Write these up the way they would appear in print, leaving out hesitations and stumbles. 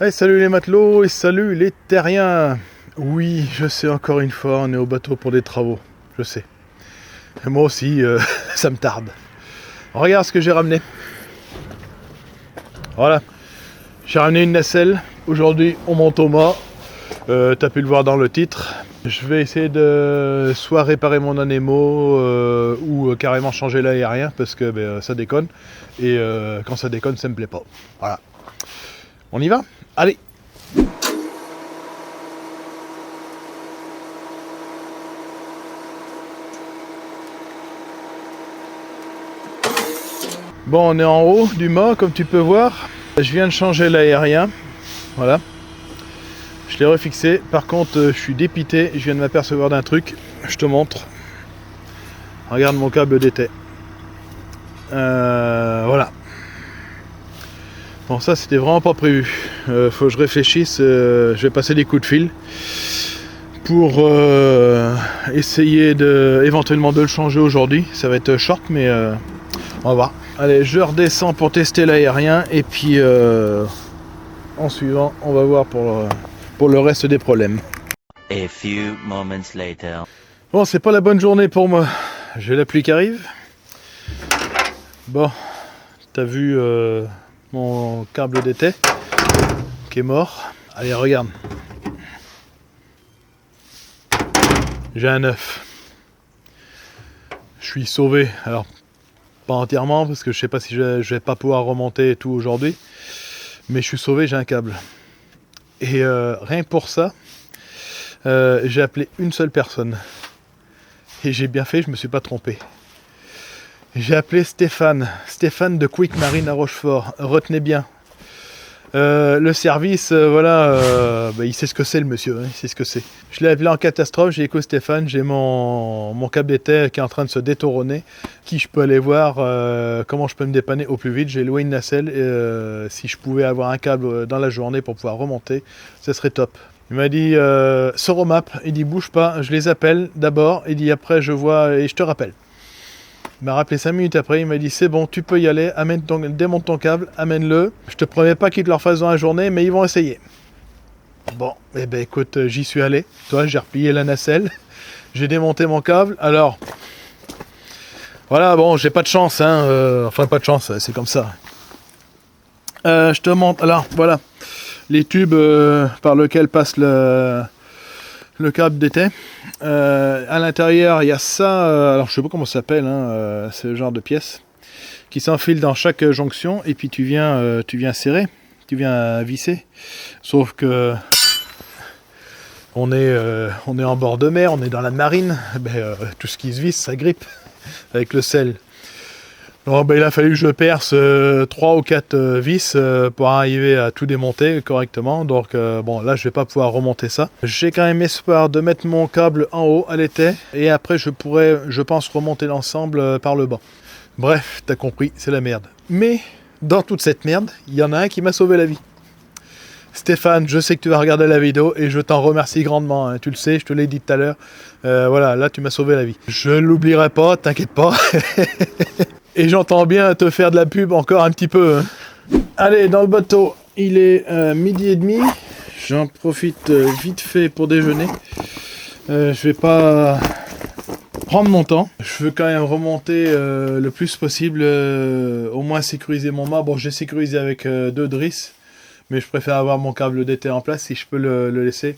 Hey, salut les matelots et salut les terriens. Oui, je sais, encore une fois, on est au bateau pour des travaux. Je sais. Et moi aussi, ça me tarde. Regarde ce que j'ai ramené. Voilà. J'ai ramené une nacelle. Aujourd'hui, on monte au mât. T'as pu le voir dans le titre. Je vais essayer de soit réparer mon anémo ou carrément changer l'aérien parce que ça déconne. Et quand ça déconne, ça me plaît pas. Voilà. On y va ? Allez. Bon, on est en haut du mât, comme tu peux voir. Je viens de changer l'aérien. Voilà. Je l'ai refixé. Par contre, je suis dépité. Je viens de m'apercevoir d'un truc. Je te montre. Regarde mon câble d'été. Voilà. Bon, ça, c'était vraiment pas prévu. Faut que je réfléchisse. Je vais passer des coups de fil pour essayer éventuellement de le changer aujourd'hui. Ça va être short, mais on va voir. Allez, je redescends pour tester l'aérien et puis en suivant, on va voir pour le reste des problèmes. A few moments later. Bon, c'est pas la bonne journée pour moi. J'ai la pluie qui arrive. Bon, t'as vu mon câble d'été qui est mort. Allez, regarde. J'ai un œuf. Je suis sauvé. Alors, pas entièrement parce que je sais pas si je vais pas pouvoir remonter et tout aujourd'hui. Mais je suis sauvé, j'ai un câble. Et rien que pour ça, j'ai appelé une seule personne. Et j'ai bien fait, je me suis pas trompé. J'ai appelé Stéphane de Quick Marine à Rochefort. Retenez bien. Le service, il sait ce que c'est le monsieur, hein, il sait ce que c'est. Je l'ai appelé en catastrophe, j'ai écouté Stéphane, j'ai mon câble d'été qui est en train de se détourner. Qui je peux aller voir, comment je peux me dépanner au plus vite. J'ai loué une nacelle, si je pouvais avoir un câble dans la journée pour pouvoir remonter, ça serait top. Il m'a dit, Soromap, il dit bouge pas, je les appelle d'abord, il dit après je vois et je te rappelle. Il m'a rappelé 5 minutes après, il m'a dit c'est bon, tu peux y aller, démonte ton câble, amène-le. Je te promets pas qu'ils te le refassent dans la journée, mais ils vont essayer. Bon, eh ben écoute, j'y suis allé. Toi, j'ai replié la nacelle, j'ai démonté mon câble. Alors, voilà, bon, j'ai pas de chance, hein. Enfin, pas de chance, c'est comme ça. Je te montre, alors, voilà, les tubes par lesquels passe le câble d'été. À l'intérieur, il y a ça, alors je sais pas comment ça s'appelle, hein, c'est le genre de pièce qui s'enfile dans chaque jonction et puis tu viens serrer, tu viens visser. Sauf que on est en bord de mer, on est dans la marine, tout ce qui se visse, ça grippe avec le sel. Donc, il a fallu que je perce 3 ou 4 vis pour arriver à tout démonter correctement. Donc là je vais pas pouvoir remonter ça. J'ai quand même espoir de mettre mon câble en haut à l'été. Et après je pourrais, je pense, remonter l'ensemble par le bas. Bref, t'as compris, c'est la merde. Mais dans toute cette merde, il y en a un qui m'a sauvé la vie. Stéphane, je sais que tu vas regarder la vidéo et je t'en remercie grandement. Hein. Tu le sais, je te l'ai dit tout à l'heure. Voilà, là tu m'as sauvé la vie. Je l'oublierai pas, t'inquiète pas. Et j'entends bien te faire de la pub encore un petit peu. Hein. Allez, dans le bateau, il est 12h30. J'en profite vite fait pour déjeuner. Je vais pas prendre mon temps. Je veux quand même remonter le plus possible, au moins sécuriser mon mât. Bon, j'ai sécurisé avec 2 drisses, mais je préfère avoir mon câble d'été en place si je peux le laisser.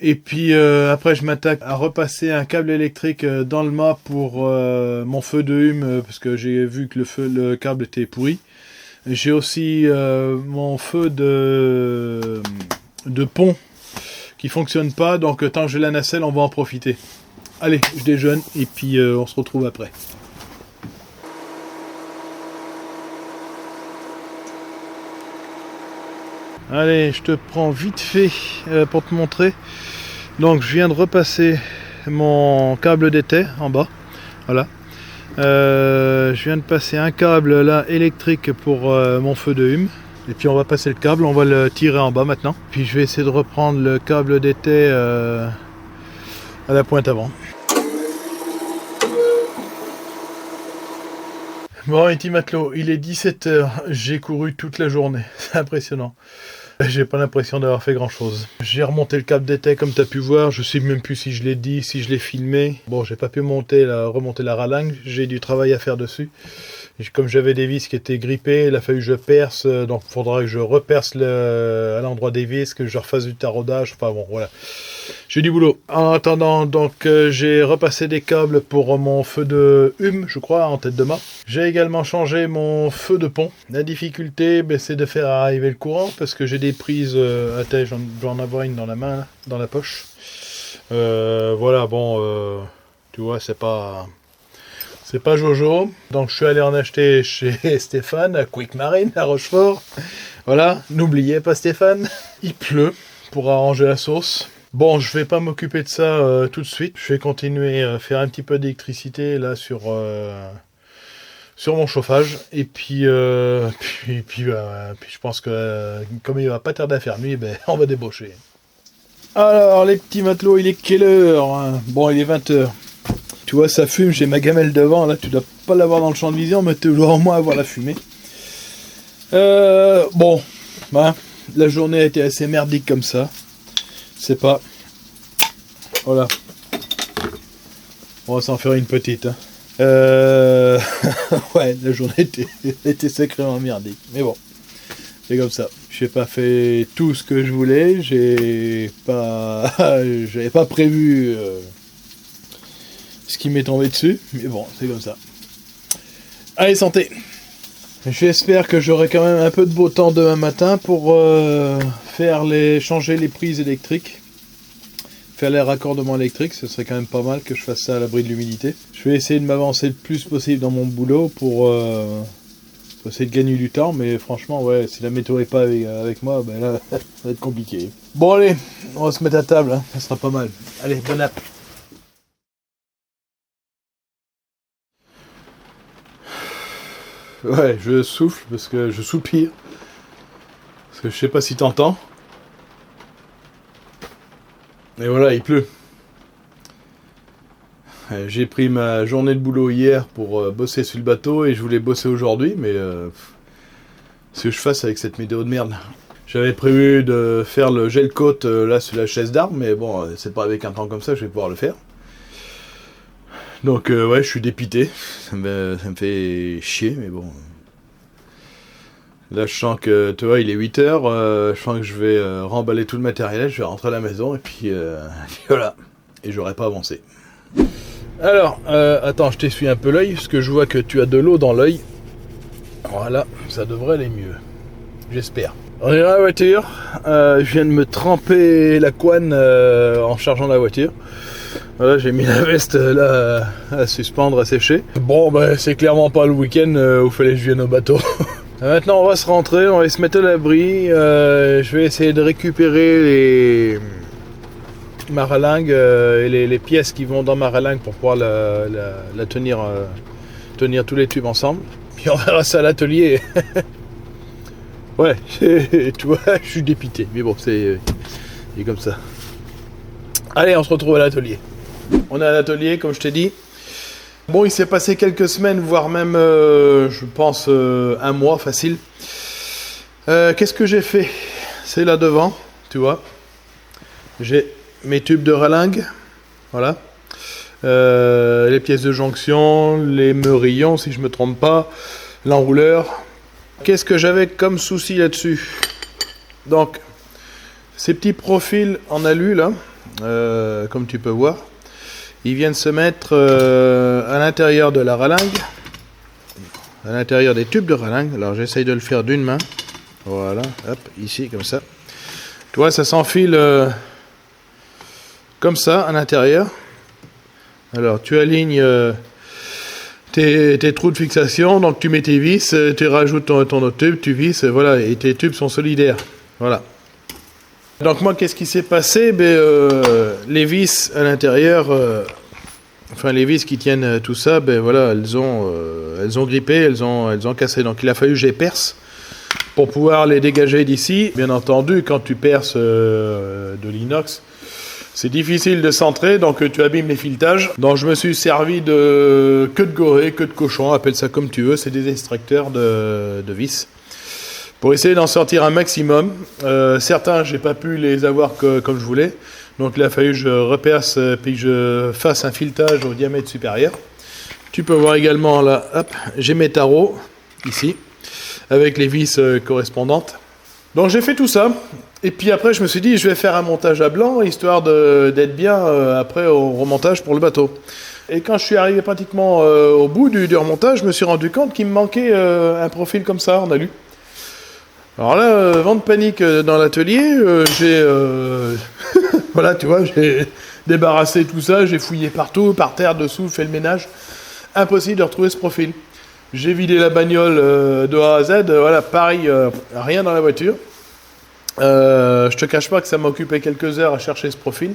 Et puis après je m'attaque à repasser un câble électrique dans le mât pour mon feu de hume parce que j'ai vu que le câble était pourri. J'ai aussi mon feu de pont qui fonctionne pas, donc tant que j'ai la nacelle on va en profiter. Allez, je déjeune et puis on se retrouve après. Allez, je te prends vite fait pour te montrer. Donc je viens de repasser mon câble d'été en bas. Voilà. Je viens de passer un câble là électrique pour mon feu de hume. Et puis on va passer le câble, on va le tirer en bas maintenant. Puis je vais essayer de reprendre le câble d'été à la pointe avant. Bon, et petit matelot, il est 17h, j'ai couru toute la journée, c'est impressionnant. J'ai pas l'impression d'avoir fait grand chose. J'ai remonté le câble d'été comme tu as pu voir, je sais même plus si je l'ai dit, si je l'ai filmé. Bon, j'ai pas pu remonter la ralingue, j'ai du travail à faire dessus. Et comme j'avais des vis qui étaient grippées, il a fallu que je perce, donc il faudra que je reperce à l'endroit des vis, que je refasse du taraudage, enfin bon, voilà. J'ai du boulot. En attendant, donc j'ai repassé des câbles pour mon feu de hume, je crois, en tête de mât. J'ai également changé mon feu de pont. La difficulté, c'est de faire arriver le courant, parce que j'ai des prises à tête, j'en dois en avoir une dans la main, là, dans la poche. Voilà, bon, tu vois, c'est pas Jojo. Donc je suis allé en acheter chez Stéphane, à Quick Marine, à Rochefort. Voilà, n'oubliez pas Stéphane. Il pleut pour arranger la sauce. Bon, je vais pas m'occuper de ça tout de suite. Je vais continuer à faire un petit peu d'électricité là sur mon chauffage. Et puis je pense que comme il va pas tarder à faire nuit, on va débaucher. Alors les petits matelots, il est quelle heure, hein? Bon, il est 20h. Tu vois, ça fume, j'ai ma gamelle devant, là, tu dois pas l'avoir dans le champ de vision, mais tu dois au moins avoir la fumée. Bon, la journée a été assez merdique comme ça. C'est pas... Voilà. On va s'en faire une petite. Hein. Ouais, la journée était sacrément merdique. Mais bon, c'est comme ça. J'ai pas fait tout ce que je voulais, j'avais pas prévu... ce qui m'est tombé dessus, mais bon, c'est comme ça. Allez, santé! J'espère que j'aurai quand même un peu de beau temps demain matin pour changer les prises électriques, faire les raccordements électriques. Ce serait quand même pas mal que je fasse ça à l'abri de l'humidité. Je vais essayer de m'avancer le plus possible dans mon boulot pour essayer de gagner du temps, mais franchement, ouais, si la météo est pas avec moi, là, ça va être compliqué. Bon, allez, on va se mettre à table, hein, ça sera pas mal. Allez, bonne app. Ouais, je souffle parce que je soupire. Parce que je sais pas si t'entends. Et voilà, il pleut. J'ai pris ma journée de boulot hier pour bosser sur le bateau et je voulais bosser aujourd'hui, mais ce que je fasse avec cette météo de merde. J'avais prévu de faire le gel coat là sur la chaise d'arbre, mais bon, c'est pas avec un temps comme ça que je vais pouvoir le faire. Donc ouais, je suis dépité, ça me fait chier, mais bon. Là je sens que, tu vois, il est 8h, je sens que je vais remballer tout le matériel, je vais rentrer à la maison, et puis voilà, et j'aurais pas avancé. Alors, attends, je t'essuie un peu l'œil, parce que je vois que tu as de l'eau dans l'œil. Voilà, ça devrait aller mieux, j'espère. On est dans la voiture, je viens de me tremper la couenne en chargeant la voiture. Voilà, j'ai mis la veste là à suspendre, à sécher. Bon, c'est clairement pas le week-end où il fallait que je vienne au bateau. Maintenant, on va se rentrer, on va se mettre à l'abri. Je vais essayer de récupérer ma ralingue et les pièces qui vont dans ma ralingue pour pouvoir la tenir tous les tubes ensemble. Puis on verra ça à l'atelier. Ouais, tu vois, je suis dépité. Mais bon, c'est comme ça. Allez, on se retrouve à l'atelier. On est à l'atelier, comme je t'ai dit. Bon, il s'est passé quelques semaines, voire même, je pense, un mois facile. Qu'est-ce que j'ai fait? C'est là devant, tu vois. J'ai mes tubes de ralingue, voilà. Les pièces de jonction, les meurillons, si je me trompe pas, l'enrouleur. Qu'est-ce que j'avais comme souci là-dessus? Donc, ces petits profils en alu, là, comme tu peux voir, ils viennent se mettre à l'intérieur de la ralingue, à l'intérieur des tubes de ralingue. Alors j'essaye de le faire d'une main. Voilà, hop, ici, comme ça. Tu vois, ça s'enfile comme ça, à l'intérieur. Alors tu alignes tes trous de fixation, donc tu mets tes vis, tu rajoutes ton autre tube, tu visses, voilà, et tes tubes sont solidaires. Voilà. Donc moi, qu'est-ce qui s'est passé? Les vis à l'intérieur, enfin les vis qui tiennent tout ça, voilà, elles ont grippé, elles ont cassé. Donc il a fallu que je les perce pour pouvoir les dégager d'ici. Bien entendu, quand tu perces de l'inox, c'est difficile de centrer, donc tu abîmes les filetages. Donc je me suis servi de queue de gorée, queue de cochon, appelle ça comme tu veux, c'est des extracteurs de vis. pour essayer d'en sortir un maximum. Certains, j'ai pas pu les avoir comme je voulais. Donc il a fallu que je reperce puis que je fasse un filetage au diamètre supérieur. Tu peux voir également là, hop, j'ai mes tarots ici avec les vis correspondantes. Donc j'ai fait tout ça. Et puis après, je me suis dit, je vais faire un montage à blanc, histoire d'être bien après au remontage pour le bateau. Et quand je suis arrivé pratiquement au bout du remontage, je me suis rendu compte qu'il me manquait un profil comme ça en alu. Alors là, vent de panique dans l'atelier, j'ai... voilà, tu vois, j'ai débarrassé tout ça, j'ai fouillé partout, par terre, dessous, fait le ménage. Impossible de retrouver ce profil. J'ai vidé la bagnole de A à Z, voilà, pareil, rien dans la voiture. Je te cache pas que ça m'a occupé quelques heures à chercher ce profil.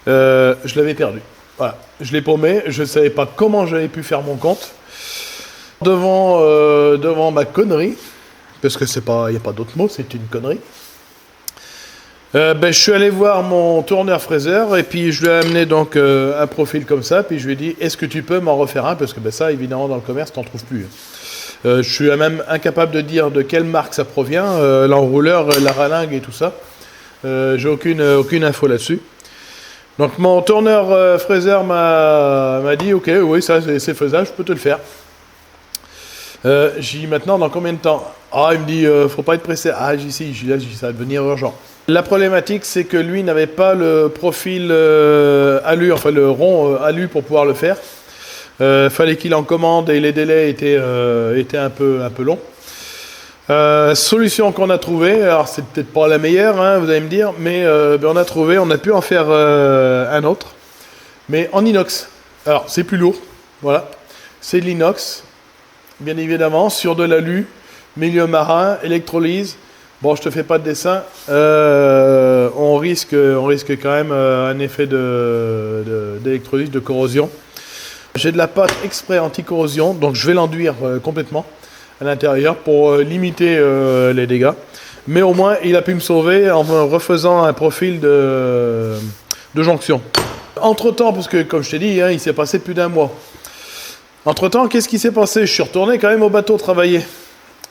Je l'avais perdu. Voilà, je l'ai paumé. Je ne savais pas comment j'avais pu faire mon compte. Devant ma connerie, parce que il n'y a pas d'autre mot, c'est une connerie. Je suis allé voir mon tourneur fraiseur et puis je lui ai amené donc un profil comme ça. Puis je lui ai dit, est-ce que tu peux m'en refaire un? Parce que ça, évidemment, dans le commerce, t'en trouves plus. Je suis même incapable de dire de quelle marque ça provient, l'enrouleur, la ralingue et tout ça. J'ai aucune info là-dessus. Donc mon tourneur fraiseur m'a dit, ok, oui, ça c'est faisable, je peux te le faire. J'ai dit maintenant dans combien de temps? Ah, il me dit, faut pas être pressé. Ah, j'ai dit, là, ça va devenir urgent. La problématique, c'est que lui n'avait pas le profil alu, enfin le rond alu pour pouvoir le faire. Fallait qu'il en commande et les délais étaient un peu longs. Solution qu'on a trouvée, alors c'est peut-être pas la meilleure, hein, vous allez me dire, mais on a pu en faire un autre, mais en inox. Alors c'est plus lourd, voilà, c'est de l'inox, bien évidemment, sur de l'alu, milieu marin, électrolyse. Bon, je te fais pas de dessin, on risque quand même un effet d'électrolyse, de corrosion. J'ai de la pâte exprès anti-corrosion, donc je vais l'enduire complètement à l'intérieur pour limiter les dégâts. Mais au moins, il a pu me sauver en me refaisant un profil de jonction. Entre-temps, parce que comme je t'ai dit, hein, il s'est passé plus d'un mois. Entre-temps, qu'est-ce qui s'est passé? Je suis retourné quand même au bateau travailler.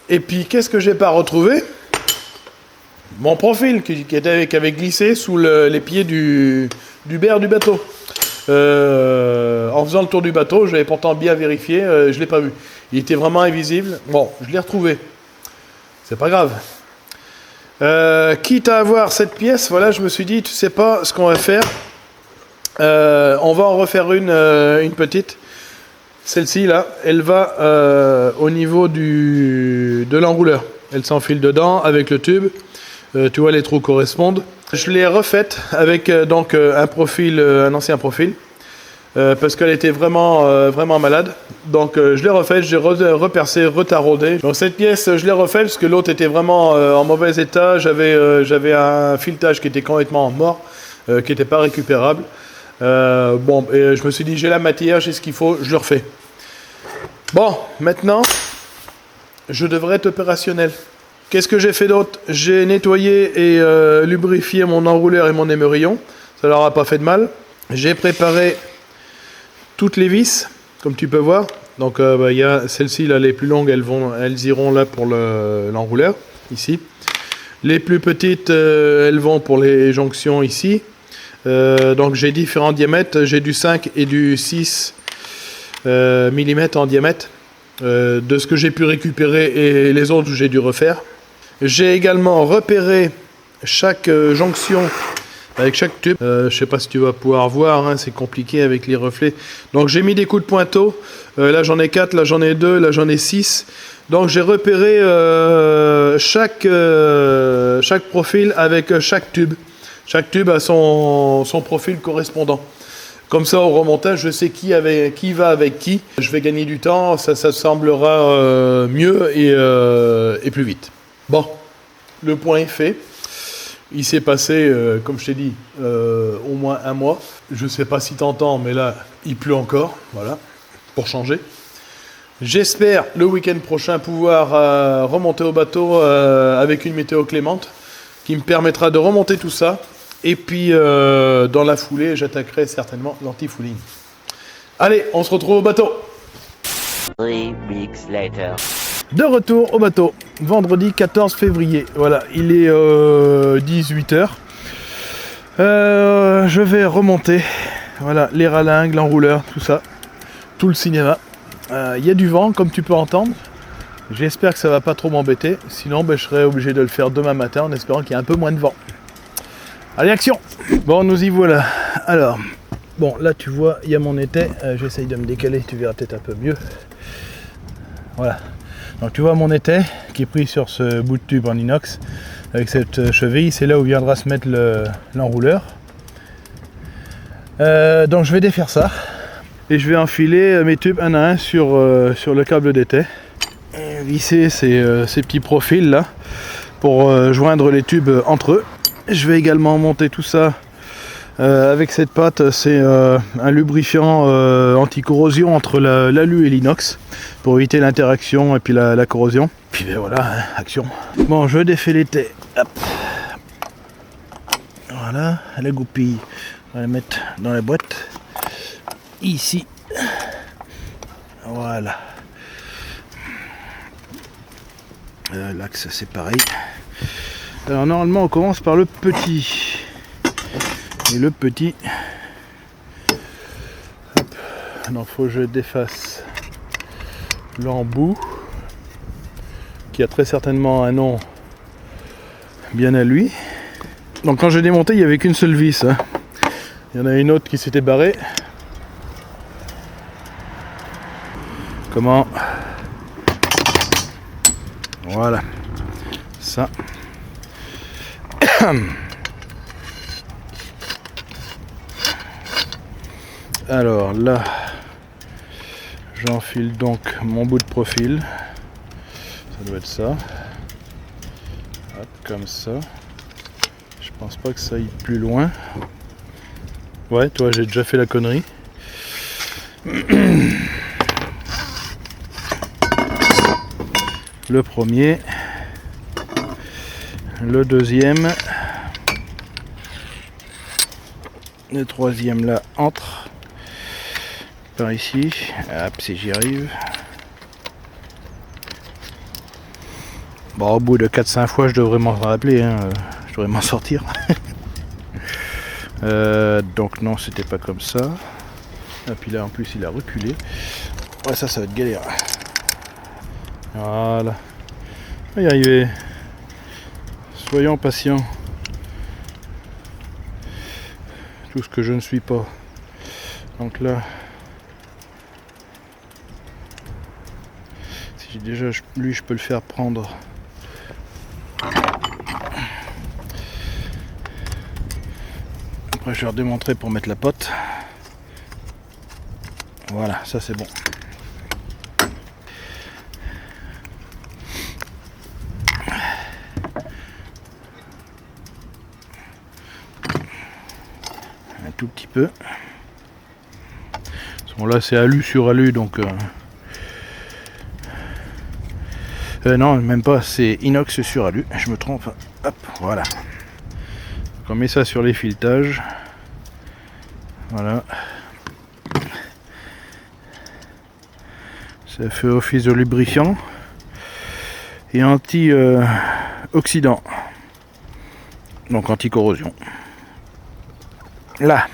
Et puis, qu'est-ce que j'ai pas retrouvé? Mon profil qui avait glissé sous les pieds du berre du bateau. En faisant le tour du bateau, j'avais pourtant bien vérifié, je l'ai pas vu. Il était vraiment invisible. Bon, je l'ai retrouvé. C'est pas grave. Quitte à avoir cette pièce, voilà, je me suis dit, tu sais pas ce qu'on va faire. On va en refaire une petite. Celle-ci là, elle va au niveau de l'enrouleur. Elle s'enfile dedans avec le tube. Tu vois, les trous correspondent. Je l'ai refaite avec donc un profil, un ancien profil, parce qu'elle était vraiment malade. Donc je l'ai refaite, j'ai repercé, retaraudé. Donc cette pièce, je l'ai refaite parce que l'autre était vraiment en mauvais état. J'avais un filetage qui était complètement mort, qui n'était pas récupérable. Et je me suis dit, j'ai la matière, j'ai ce qu'il faut, je le refais. Bon, maintenant, je devrais être opérationnel. Qu'est-ce que j'ai fait d'autre? J'ai nettoyé et lubrifié mon enrouleur et mon émerillon. Ça leur a pas fait de mal. J'ai préparé toutes les vis, comme tu peux voir. Donc y a celles-ci là, les plus longues, elles iront là pour l'enrouleur, ici. Les plus petites, elles vont pour les jonctions ici. Donc j'ai différents diamètres. J'ai du 5 et du 6 mm en diamètre. De ce que j'ai pu récupérer et les autres, j'ai dû refaire. J'ai également repéré chaque jonction avec chaque tube. Je sais pas si tu vas pouvoir voir, hein, c'est compliqué avec les reflets. Donc j'ai mis des coups de pointeau. Là j'en ai 4, là j'en ai 2, là j'en ai 6. Donc j'ai repéré chaque profil avec chaque tube. Chaque tube a son profil correspondant. Comme ça, au remontage, je sais qui va avec qui. Je vais gagner du temps, ça semblera mieux et plus vite. Bon, le point est fait. Il s'est passé, comme je t'ai dit, au moins un mois. Je ne sais pas si t'entends, mais là, il pleut encore, voilà, pour changer. J'espère, le week-end prochain, pouvoir remonter au bateau avec une météo clémente, qui me permettra de remonter tout ça. Et puis, dans la foulée, j'attaquerai certainement l'anti-fouling. Allez, on se retrouve au bateau. 3 weeks later. De retour au bateau, vendredi 14 février, voilà, il est 18h. Je vais remonter, voilà, les ralingues, l'enrouleur, tout ça, tout le cinéma. Il y a du vent, comme tu peux entendre. J'espère que ça va pas trop m'embêter, sinon je serai obligé de le faire demain matin en espérant qu'il y ait un peu moins de vent. Allez, action! Bon, nous y voilà. Alors, bon, là tu vois, il y a mon étai, j'essaye de me décaler, tu verras peut-être un peu mieux. Voilà. Donc tu vois mon étai qui est pris sur ce bout de tube en inox avec cette cheville, c'est là où viendra se mettre l'enrouleur. Donc je vais défaire ça et je vais enfiler mes tubes un à un sur le câble d'étai. Visser ces petits profils là pour joindre les tubes entre eux. Je vais également monter tout ça avec cette pâte, c'est un lubrifiant anti-corrosion entre l'alu et l'inox pour éviter l'interaction et puis la corrosion. Puis ben voilà, hein, action. Bon, je défais l'étai. Hop. Voilà, la goupille, on va la mettre dans la boîte. Ici. Voilà. L'axe c'est pareil. Alors normalement on commence par le petit. Et le petit, hop, donc faut que je défasse l'embout qui a très certainement un nom bien à lui. Donc quand j'ai démonté il n'y avait qu'une seule vis, hein. Il y en a une autre qui s'était barrée. Comment? Voilà, ça. Alors là, j'enfile donc mon bout de profil. Ça doit être ça. Hop, comme ça. Je pense pas que ça aille plus loin. Ouais, toi, j'ai déjà fait la connerie. Le premier. Le deuxième. Le troisième là entre. Par ici, hop, si j'y arrive. Bon, au bout de 4-5 fois, je devrais m'en rappeler, hein. Je devrais m'en sortir. Donc non, c'était pas comme ça. Et puis là, en plus, il a reculé. Ouais, ça va être galère. Voilà. On va y arriver. Soyons patients. Tout ce que je ne suis pas. Donc là... Déjà, lui, je peux le faire prendre. Après, je vais redémontrer pour mettre la pote. Voilà, ça c'est bon. Un tout petit peu. Bon, là, c'est alu sur alu, donc... non, même pas, c'est inox sur alu, je me trompe. Hop, voilà. Donc on met ça sur les filetages. Voilà. Ça fait office de lubrifiant et anti-oxydant. Donc anti-corrosion. Là.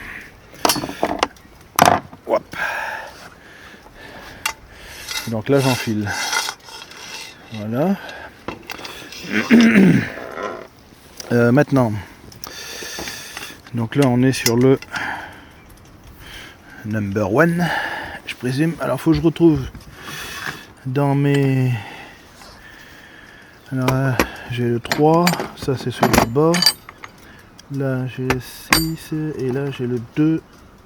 Hop. Donc là j'enfile. Voilà. Maintenant, donc là on est sur le number one, je présume. Alors faut que je retrouve dans mes... Alors là, j'ai le 3, ça c'est celui de bord. Là j'ai le 6 et là j'ai le 2,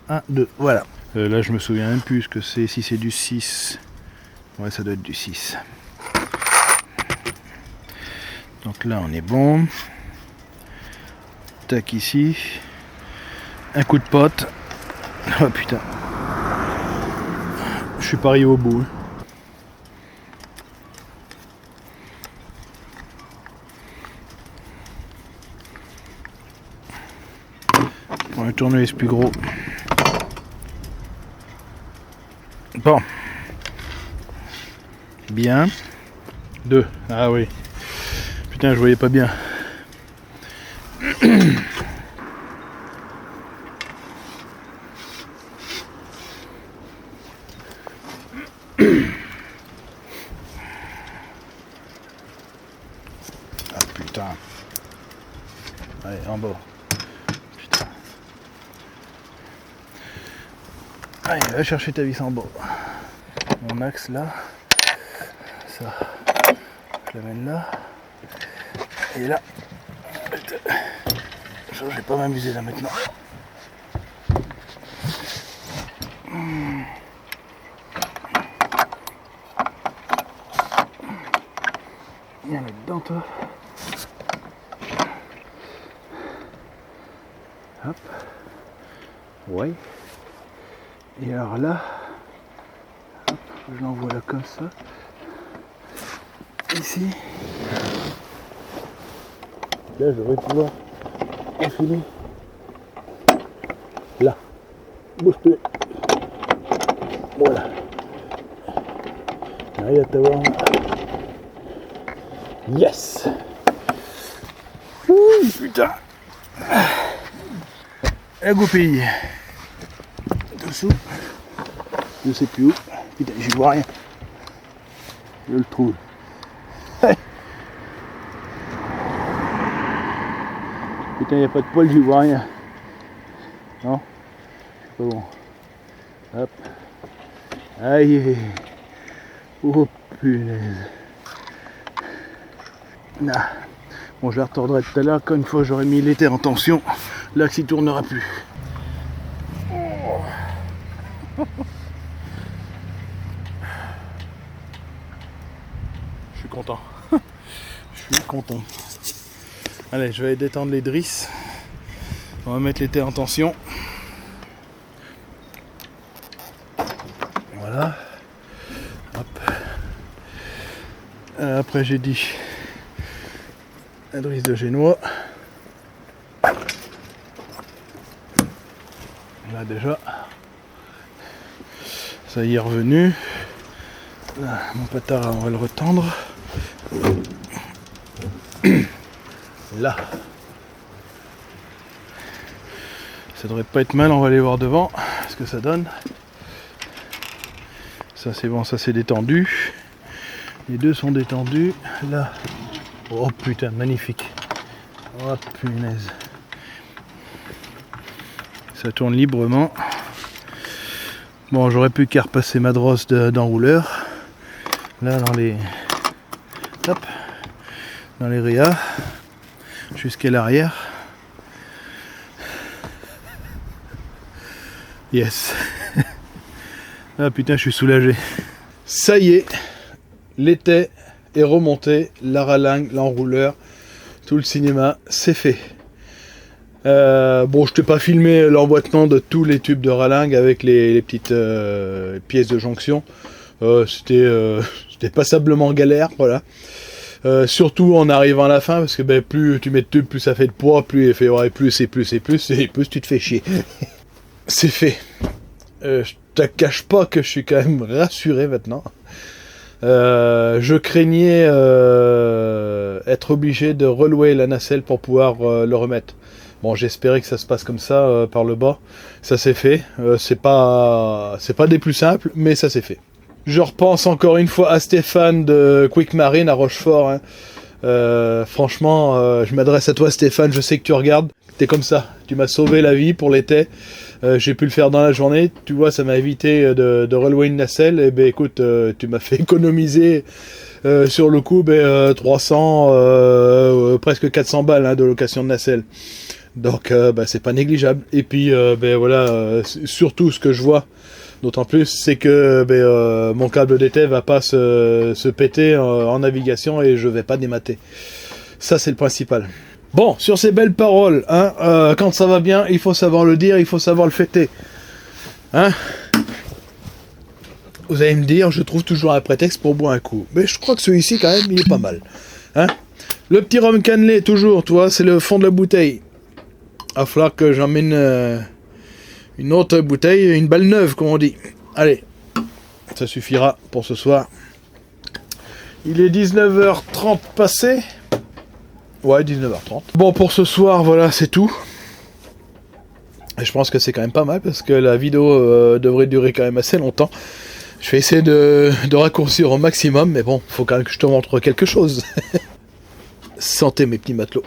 1, 2. Voilà. Là je me souviens même plus ce que c'est, si c'est du 6. Ouais, ça doit être du 6. Donc là on est bon. Tac ici. Un coup de pote. Oh putain. Je suis pas arrivé au bout. On va tourner plus gros. Bon. Bien. 2. Ah oui. Putain, je voyais pas bien. Ah putain. Allez, en bas. Putain. Allez, va chercher ta vis en bas. Mon axe là. Ça. Je l'amène là. Et là. Je vais pas m'amuser là maintenant. Viens là-dedans toi. Hop. Ouais. Et alors là, hop, je l'envoie là comme ça. Ici. Là, je devrais pouvoir enfiler. Là. Bouge-toi. Voilà. Allez, à t'avoir. Yes! Ouh, putain! La goupille. Dessous. Je sais plus où. Putain, j'y vois rien. Je le trouve. Putain, y a pas de poil, j'y vois rien. Non? C'est pas bon. Hop. Aïe. Oh punaise. Nah. Bon, je la retordrai tout à l'heure quand une fois j'aurai mis l'éther en tension. L'axe il tournera plus. Je suis content. Je suis content. Allez, je vais détendre les drisses. On va mettre l'éther en tension. Voilà. Hop. Après j'ai dit la drisse de génois. Là déjà. Ça y est revenu. Là, mon patard, on va le retendre. Là. Ça devrait pas être mal, on va aller voir devant ce que ça donne. Ça c'est bon, ça c'est détendu. Les deux sont détendus. Là. Oh putain, magnifique. Oh punaise. Ça tourne librement. Bon, j'aurais pu qu'à repasser ma drosse d'enrouleur. Là dans les. Hop. Dans les réas. Jusqu'à l'arrière. Yes. Ah putain, je suis soulagé. Ça y est, l'étai est remonté, la ralingue, l'enrouleur, tout le cinéma, c'est fait. Bon, je t'ai pas filmé l'emboîtement de tous les tubes de ralingue avec les petites pièces de jonction. C'était passablement galère, voilà. Surtout en arrivant à la fin, parce que ben, plus tu mets de tubes, plus ça fait de poids, plus il fait ouais, plus et plus tu te fais chier. C'est fait. Je te cache pas que je suis quand même rassuré maintenant. Je craignais être obligé de relouer la nacelle pour pouvoir le remettre. Bon, j'espérais que ça se passe comme ça par le bas. Ça s'est fait. C'est pas des plus simples, mais ça s'est fait. Je repense encore une fois à Stéphane de Quick Marine à Rochefort. Hein. Franchement, je m'adresse à toi Stéphane, je sais que tu regardes. T'es comme ça, tu m'as sauvé la vie pour l'été. J'ai pu le faire dans la journée. Tu vois, ça m'a évité de relouer une nacelle. Et ben écoute, tu m'as fait économiser sur le coup 300, presque 400 balles hein, de location de nacelle. Donc c'est pas négligeable. Et puis voilà, surtout ce que je vois, d'autant plus, c'est que mon câble d'été va pas se péter en navigation et je vais pas démater. Ça c'est le principal. Bon, sur ces belles paroles, hein, quand ça va bien, il faut savoir le dire, il faut savoir le fêter. Hein? Vous allez me dire, je trouve toujours un prétexte pour boire un coup. Mais je crois que celui-ci, quand même, il est pas mal. Hein? Le petit rhum cannelé, toujours, tu vois, c'est le fond de la bouteille. Il va falloir que j'emmène une autre bouteille, une balle neuve, comme on dit. Allez, ça suffira pour ce soir. Il est 19h30 passé. Ouais, 19h30. Bon, pour ce soir, voilà, c'est tout. Et je pense que c'est quand même pas mal parce que la vidéo devrait durer quand même assez longtemps. Je vais essayer de raccourcir au maximum, mais bon, faut quand même que je te montre quelque chose. Santé mes petits matelots.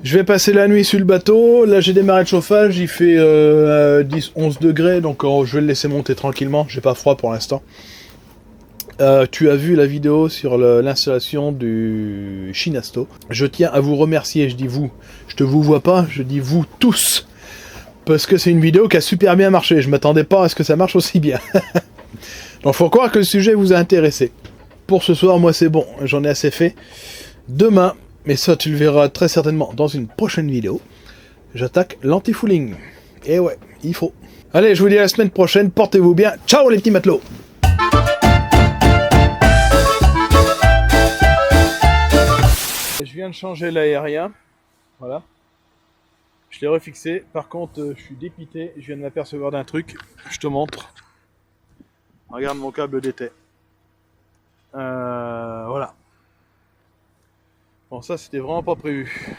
Je vais passer la nuit sur le bateau. Là, j'ai démarré le chauffage. Il fait 10-11 degrés, donc je vais le laisser monter tranquillement. J'ai pas froid pour l'instant. Tu as vu la vidéo sur l'installation du Shinasto. Je tiens à vous remercier, je dis vous, je te vous vois pas, je dis vous tous. Parce que c'est une vidéo qui a super bien marché, je m'attendais pas à ce que ça marche aussi bien. Donc faut croire que le sujet vous a intéressé. Pour ce soir, moi c'est bon, j'en ai assez fait. Demain, mais ça tu le verras très certainement dans une prochaine vidéo, j'attaque l'anti-fouling. Et ouais, il faut. Allez, je vous dis à la semaine prochaine, portez-vous bien, ciao les petits matelots. Je viens de changer l'aérien, voilà. Je l'ai refixé, par contre je suis dépité, je viens de m'apercevoir d'un truc, je te montre. Regarde mon câble d'été. Voilà. Bon ça c'était vraiment pas prévu.